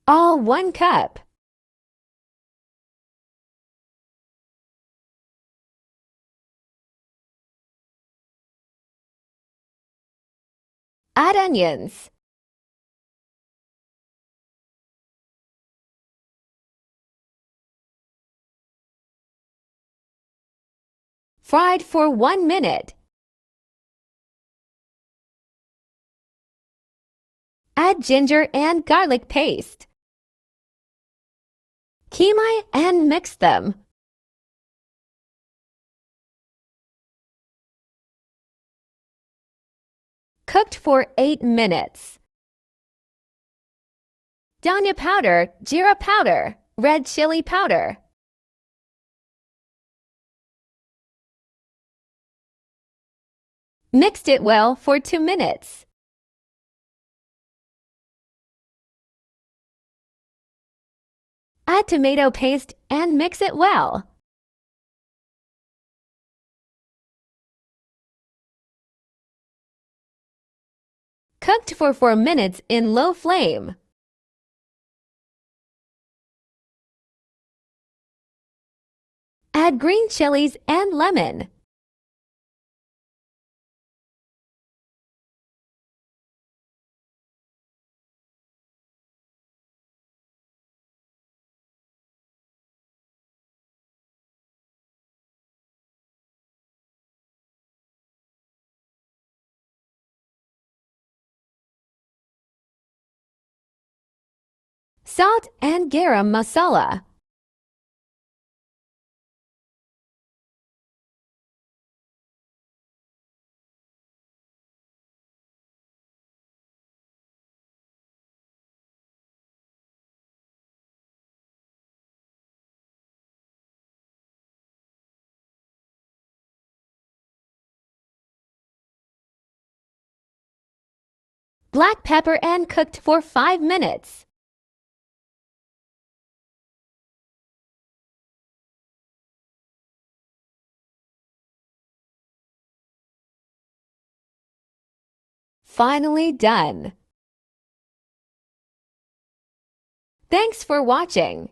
All 1 cup. Add onions. Fried for 1 minute. Add ginger and garlic paste. Keema and mix them. Cooked for 8 minutes. Dhania powder, jeera powder, red chili powder. Mixed it well for 2 minutes. Add tomato paste and mix it well. Cooked for 4 minutes in low flame. Add green chilies and lemon. Salt and garam masala. Black pepper and cooked for 5 minutes. Finally done. Thanks for watching.